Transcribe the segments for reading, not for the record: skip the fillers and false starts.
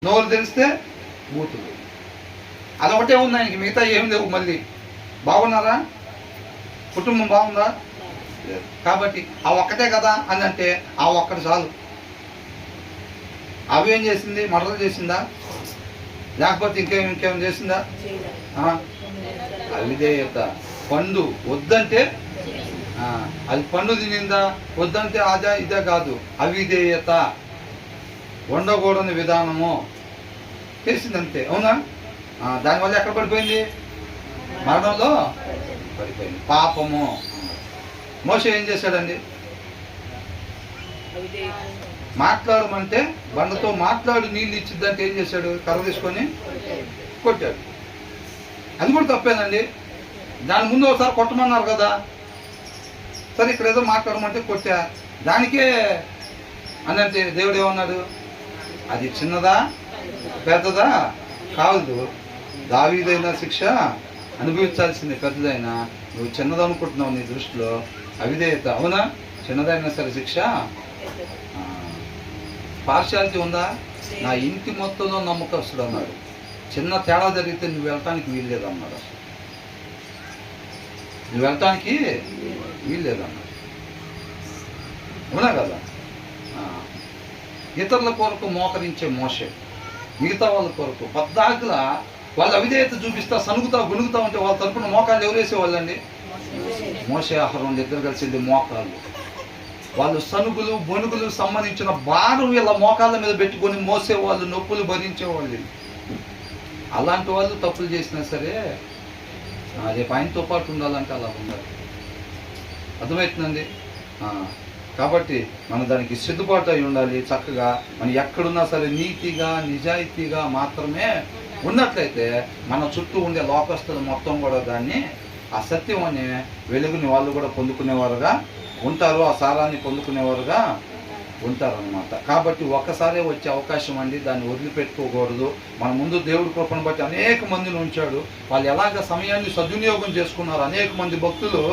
నోరు తెరిస్తే బూతులు. అదొకటే ఉంది ఆయనకి, మిగతా ఏం లేవు. మళ్ళీ బాగున్నారా, కుటుంబం బాగుందా, కాబట్టి ఆ ఒక్కటే కదా అని అంటే ఆ ఒక్కటి చాలు. అవి ఏం చేసింది? మర్డర్ చేసిందా, లేకపోతే ఇంకేం చేసిందా? అవిధేయత. పండు వద్దంటే అది పండు తినిందా, వద్దంటే అదే ఇదే కాదు. అవిధేయత, ఉండకూడని విధానము చేసిందంతే. అవునా? దానివల్ల ఎక్కడ పడిపోయింది? మరణంలో పడిపోయింది. పాపము. మోషే ఏం చేశాడండి? మాట్లాడమంటే బండతో మాట్లాడు నీళ్ళు ఇచ్చిద్దంటే ఏం చేశాడు? కర్ర తీసుకొని కొట్టాడు. అది కూడా తప్పేనండి. దాని ముందు ఒకసారి కొట్టమన్నారు కదా, సరే ఇక్కడ ఏదో మాట్లాడమంటే కొట్టా, దానికే అని అంటే దేవుడు ఏమన్నాడు? అది చిన్నదా పెద్దదా కాదు, దావీదైనా శిక్ష అనుభవించాల్సింది, పెద్దదైనా నువ్వు చిన్నదనుకుంటున్నావు నీ దృష్టిలో. అవిధేయత. అవునా? చిన్నదైనా సరే శిక్ష. పార్షాలిటీ ఉందా? నా ఇంటి మొత్తంలో నమ్మకస్తుడు అన్నాడు. చిన్న తేడా జరిగితే నువ్వు వెళ్ళటానికి వీల్లేదన్నాడు. నువ్వు వెళ్ళటానికి వీల్లేదన్నాడు. అవునా కదా? ఇతరుల కొరకు మోకరించే మోషే, మిగతా వాళ్ళ కొరకు పద్దాకుల వాళ్ళు అవిధేయత చూపిస్తా సనుగుతా గుణుగుతా ఉంటే వాళ్ళ తరపున మోకాళ్ళు ఎవరు వేసేవాళ్ళండి? మోషే ఆహారం ఇద్దరు కలిసింది మోకాళ్ళు. వాళ్ళు సనుగులు బొనుగులు సంబంధించిన భారం వీళ్ళ మోకాళ్ళ మీద పెట్టుకొని మోసేవాళ్ళు, నొప్పులు భరించేవాళ్ళు. అలాంటి వాళ్ళు తప్పులు చేసినా సరే రేపు ఆయనతో పాటు ఉండాలంటే అలా ఉండాలి. అర్థమవుతుందండి? కాబట్టి మనం దానికి సిద్ధపాటు అయి ఉండాలి. చక్కగా మనం ఎక్కడున్నా సరే నీతిగా నిజాయితీగా మాత్రమే ఉన్నట్లయితే మన చుట్టూ ఉండే లోకస్తులు మొత్తం కూడా దాన్ని, ఆ సత్యం అనే వెలుగుని వాళ్ళు కూడా పొందుకునేవారుగా ఉంటారు, ఆ సారాన్ని పొందుకునేవారుగా ఉంటారనమాట. కాబట్టి ఒక్కసారే వచ్చే అవకాశం అండి, దాన్ని వదిలిపెట్టుకోకూడదు. మన ముందు దేవుడి కృపను బట్టి అనేక మందిని ఉంచాడు. వాళ్ళు ఎలాగ సమయాన్ని సద్వినియోగం చేసుకున్నారు. అనేక మంది భక్తులు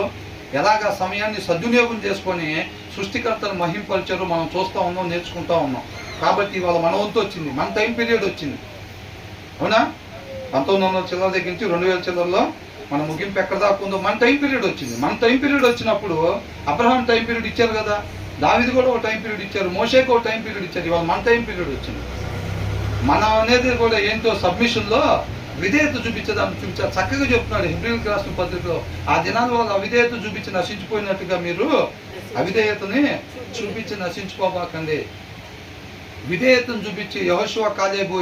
ఎలాగ సమయాన్ని సద్వినియోగం చేసుకొని సృష్టికర్తను మహింపరిచారు మనం చూస్తూ ఉన్నాం, నేర్చుకుంటూ ఉన్నాం. కాబట్టి ఇవాళ మన వంతు వచ్చింది, మన టైం పీరియడ్ వచ్చింది. అవునా? 1900 చిల్లర దగ్గర నుంచి 2000 చిల్లరలో మన ముగింపు ఎక్కడ దాకా ఉందో మన టైం పీరియడ్ వచ్చింది. మన టైం పీరియడ్ వచ్చినప్పుడు అబ్రహాం టైం పీరియడ్ ఇచ్చారు కదా, దావీదు కూడా ఒక టైం పీరియడ్ ఇచ్చారు, మోషేకి ఒక టైం పీరియడ్ ఇచ్చారు. ఇవాళ మన టైం పీరియడ్ వచ్చింది. మనం అనేది కూడా ఏంటో సబ్మిషన్లో విధేయత చూపించేదాన్ని చూపించారు. చక్కగా చెప్తున్నాడు హెబ్రీయులకు రాసిన పత్రికలో, ఆ దినాల వాళ్ళు అవిధేయత చూపించి నశించిపోయినట్టుగా మీరు అవిధేయతని చూపించి నశించుకోబాకండి. విధేయతను చూపించి యెహోషువ కాలేబు